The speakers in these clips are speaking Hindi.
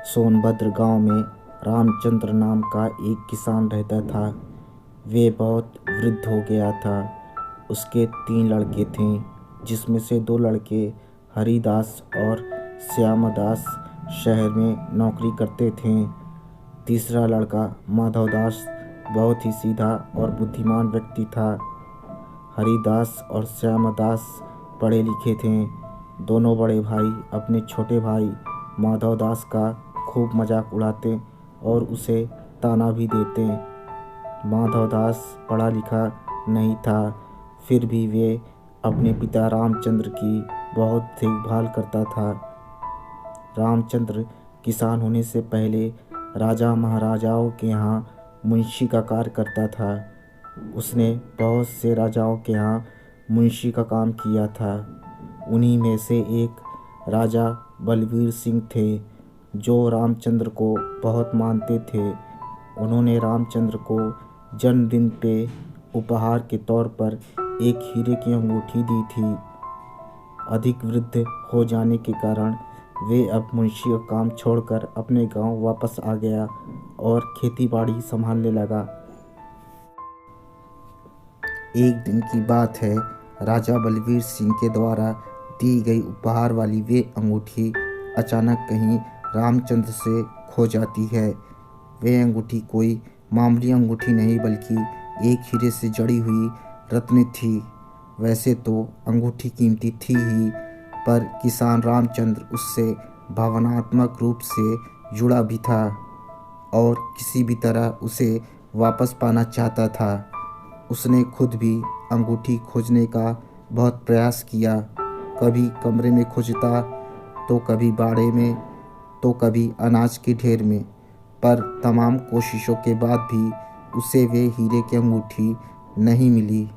सोनभद्र गांव में रामचंद्र नाम का एक किसान रहता था। वे बहुत वृद्ध हो गया था। उसके 3 लड़के थे, जिसमें से 2 लड़के हरिदास और श्यामदास शहर में नौकरी करते थे। तीसरा लड़का माधवदास बहुत ही सीधा और बुद्धिमान व्यक्ति था। हरिदास और श्यामदास पढ़े लिखे थे। दोनों बड़े भाई अपने छोटे भाई माधवदास का खूब मजाक उड़ाते और उसे ताना भी देते। माधवदास पढ़ा लिखा नहीं था, फिर भी वे अपने पिता रामचंद्र की बहुत देखभाल करता था। रामचंद्र किसान होने से पहले राजा महाराजाओं के यहाँ मुंशी का कार्य करता था। उसने बहुत से राजाओं के यहाँ मुंशी का काम किया था। उन्हीं में से एक राजा बलवीर सिंह थे, जो रामचंद्र को बहुत मानते थे। उन्होंने रामचंद्र को जन्मदिन पे उपहार के तौर पर एक हीरे की अंगूठी दी थी। अधिक वृद्ध हो जाने के कारण वे अब मुंशी का काम छोड़कर अपने गांव वापस आ गया और खेती बाड़ी संभालने लगा। एक दिन की बात है, राजा बलवीर सिंह के द्वारा दी गई उपहार वाली वे अंगूठी अचानक कहीं रामचंद्र से खो जाती है। वह अंगूठी कोई मामूली अंगूठी नहीं, बल्कि एक हीरे से जड़ी हुई रत्न थी। वैसे तो अंगूठी कीमती थी ही, पर किसान रामचंद्र उससे भावनात्मक रूप से जुड़ा भी था और किसी भी तरह उसे वापस पाना चाहता था। उसने खुद भी अंगूठी खोजने का बहुत प्रयास किया। कभी कमरे में खोजता, तो कभी बाड़े में, तो कभी अनाज के ढेर में, पर तमाम कोशिशों के बाद भी उसे वे हीरे की अंगूठी नहीं मिली।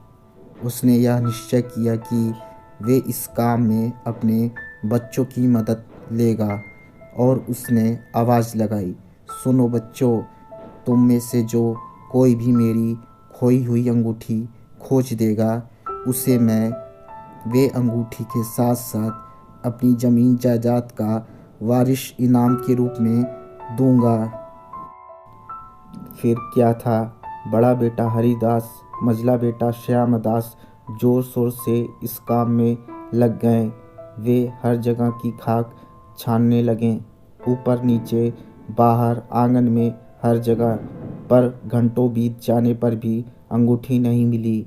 उसने यह निश्चय किया कि वे इस काम में अपने बच्चों की मदद लेगा और उसने आवाज़ लगाई, सुनो बच्चों, तुम में से जो कोई भी मेरी खोई हुई अंगूठी खोज देगा, उसे मैं वे अंगूठी के साथ साथ अपनी ज़मीन जायदाद का वारिस इनाम के रूप में दूंगा। फिर क्या था, बड़ा बेटा हरिदास, मझला बेटा श्यामदास जोर शोर से इस काम में लग गए। वे हर जगह की खाक छानने लगे, ऊपर नीचे, बाहर, आंगन में, हर जगह, पर घंटों बीत जाने पर भी अंगूठी नहीं मिली।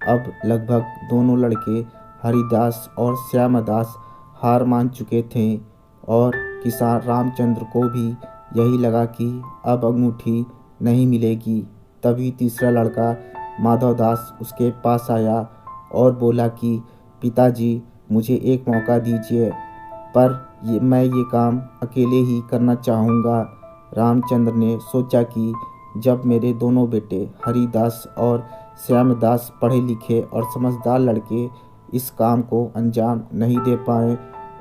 अब लगभग दोनों लड़के हरिदास और श्यामदास हार मान चुके थे और किसान रामचंद्र को भी यही लगा कि अब अंगूठी नहीं मिलेगी। तभी तीसरा लड़का माधवदास उसके पास आया और बोला कि पिताजी, मुझे एक मौका दीजिए, पर मैं ये काम अकेले ही करना चाहूँगा। रामचंद्र ने सोचा कि जब मेरे दोनों बेटे हरिदास और श्यामदास पढ़े लिखे और समझदार लड़के इस काम को अंजाम नहीं दे पाए,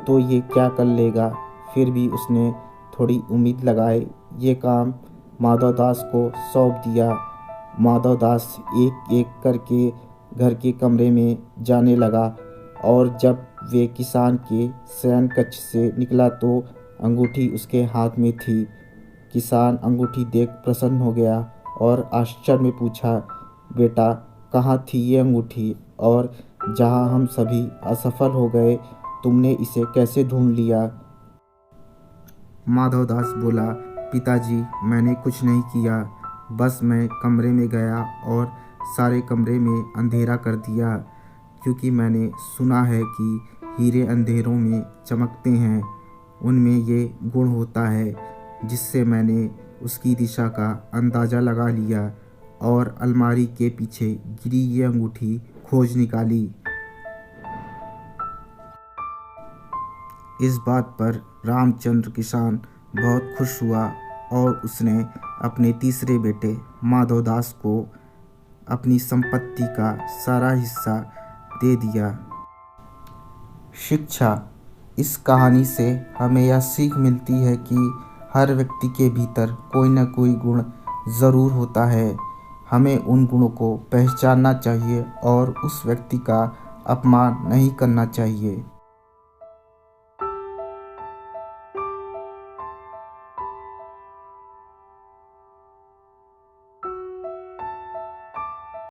तो ये क्या कर लेगा। फिर भी उसने थोड़ी उम्मीद लगाए ये काम माधवदास को सौंप दिया। माधवदास एक एक करके घर के कमरे में जाने लगा और जब वे किसान के शयन कक्ष से निकला तो अंगूठी उसके हाथ में थी। किसान अंगूठी देख प्रसन्न हो गया और आश्चर्य में पूछा, बेटा, कहाँ थी ये अंगूठी, और जहाँ हम सभी असफल हो गए, तुमने इसे कैसे ढूंढ लिया। माधवदास बोला, पिताजी, मैंने कुछ नहीं किया, बस मैं कमरे में गया और सारे कमरे में अंधेरा कर दिया, क्योंकि मैंने सुना है कि हीरे अंधेरों में चमकते हैं। उनमें ये गुण होता है, जिससे मैंने उसकी दिशा का अंदाज़ा लगा लिया और अलमारी के पीछे गिरी ये अंगूठी खोज निकाली। इस बात पर रामचंद्र किसान बहुत खुश हुआ और उसने अपने तीसरे बेटे माधवदास को अपनी संपत्ति का सारा हिस्सा दे दिया। शिक्षा। इस कहानी से हमें यह सीख मिलती है कि हर व्यक्ति के भीतर कोई न कोई गुण ज़रूर होता है। हमें उन गुणों को पहचानना चाहिए और उस व्यक्ति का अपमान नहीं करना चाहिए।